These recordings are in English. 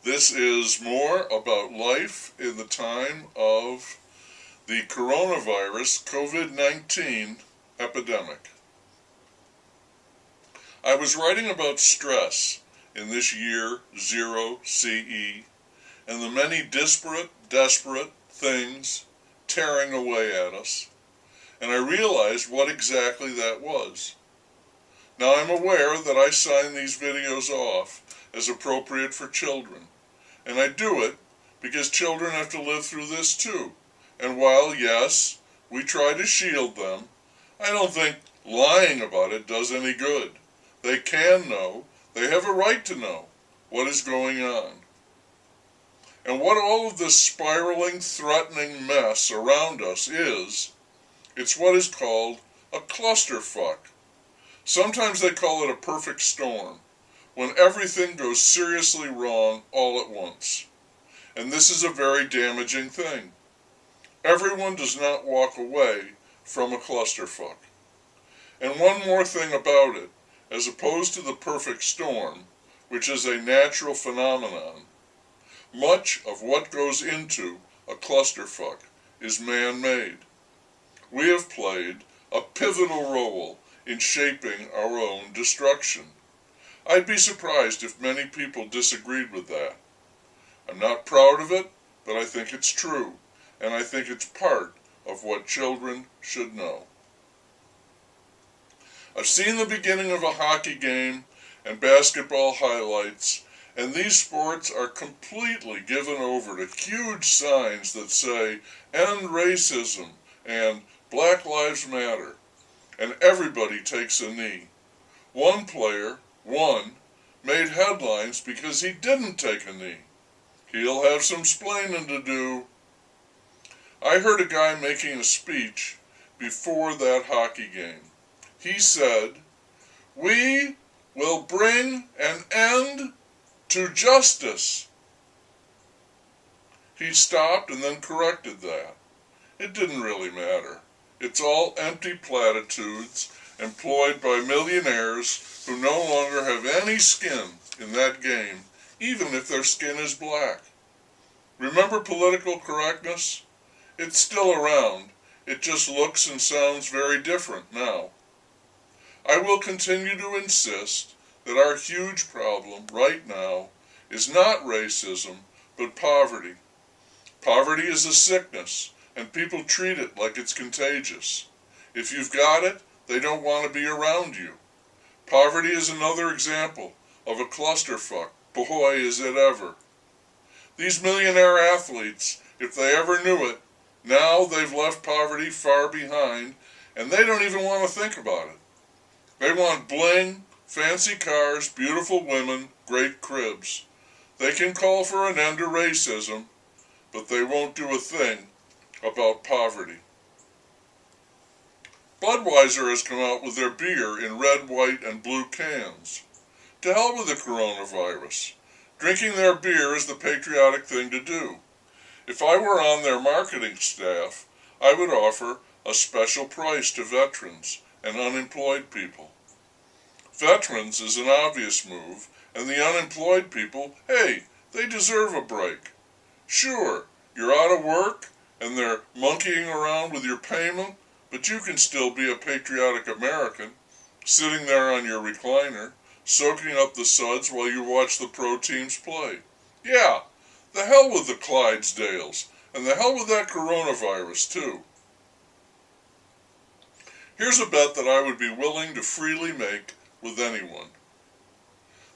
This is more about life in the time of the coronavirus COVID-19 epidemic. I was writing about stress in this year 0 CE and the many disparate, desperate things tearing away at us, and I realized what exactly that was. Now I'm aware that I sign these videos off as appropriate for children, and I do it because children have to live through this too. And while, yes, we try to shield them, I don't think lying about it does any good. They can know, they have a right to know what is going on. And what all of this spiraling, threatening mess around us is, it's what is called a clusterfuck. Sometimes they call it a perfect storm, when everything goes seriously wrong all at once. And this is a very damaging thing. Everyone does not walk away from a clusterfuck. And one more thing about it, as opposed to the perfect storm, which is a natural phenomenon, much of what goes into a clusterfuck is man-made. We have played a pivotal role in shaping our own destruction. I'd be surprised if many people disagreed with that. I'm not proud of it, but I think it's true, and I think it's part of what children should know. I've seen the beginning of a hockey game and basketball highlights, and these sports are completely given over to huge signs that say, "End racism," and "Black Lives Matter," and everybody takes a knee. One player, made headlines because he didn't take a knee. He'll have some splaining to do. I heard a guy making a speech before that hockey game. He said, "We will bring an end to justice." He stopped and then corrected that. It didn't really matter. It's all empty platitudes employed by millionaires who no longer have any skin in that game, even if their skin is black. Remember political correctness? It's still around. It just looks and sounds very different now. I will continue to insist that our huge problem right now is not racism, but poverty. Poverty is a sickness, and people treat it like it's contagious. If you've got it, they don't want to be around you. Poverty is another example of a clusterfuck. Boy, is it ever. These millionaire athletes, if they ever knew it, now they've left poverty far behind, and they don't even want to think about it. They want bling, fancy cars, beautiful women, great cribs. They can call for an end to racism, but they won't do a thing about poverty. Budweiser has come out with their beer in red, white, and blue cans. To hell with the coronavirus. Drinking their beer is the patriotic thing to do. If I were on their marketing staff, I would offer a special price to veterans and unemployed people. Veterans is an obvious move, and the unemployed people, hey, they deserve a break. Sure, you're out of work, and they're monkeying around with your payment, but you can still be a patriotic American, sitting there on your recliner, soaking up the suds while you watch the pro teams play. Yeah, the hell with the Clydesdales, and the hell with that coronavirus too. Here's a bet that I would be willing to freely make with anyone.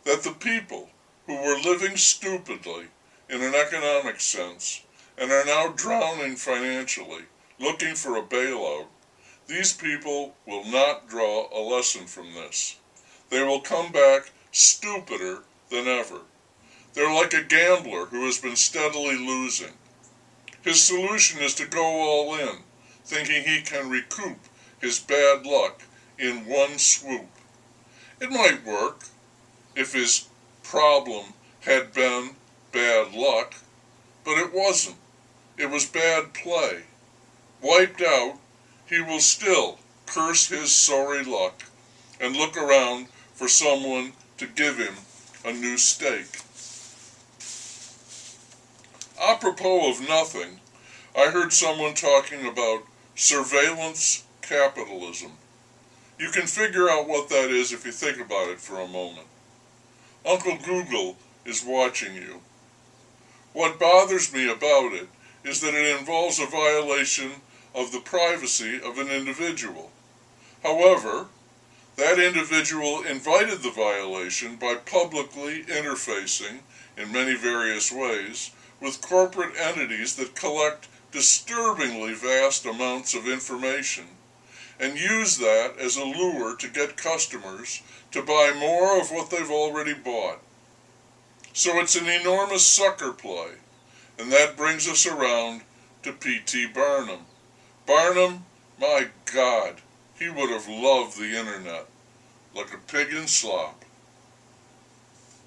That the people who were living stupidly in an economic sense and are now drowning financially, looking for a bailout, these people will not draw a lesson from this. They will come back stupider than ever. They're like a gambler who has been steadily losing. His solution is to go all in, thinking he can recoup his bad luck in one swoop. It might work if his problem had been bad luck, but it wasn't. It was bad play. Wiped out, he will still curse his sorry luck and look around for someone to give him a new stake. apropos of nothing, I heard someone talking about surveillance capitalism. You can figure out what that is if you think about it for a moment. Uncle Google is watching you. What bothers me about it is that it involves a violation of the privacy of an individual. However, that individual invited the violation by publicly interfacing, in many various ways, with corporate entities that collect disturbingly vast amounts of information, and use that as a lure to get customers to buy more of what they've already bought. So it's an enormous sucker play, and that brings us around to P.T. Barnum. Barnum, my God, he would have loved the internet, like a pig in slop.